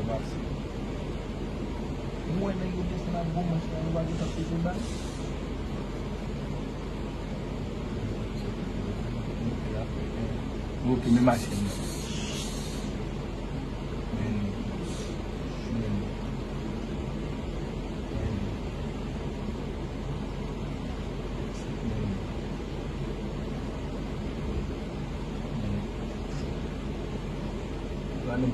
Maxi. Umuwi na yung na bumas na wali sa pisiban. Buki may masin. Ano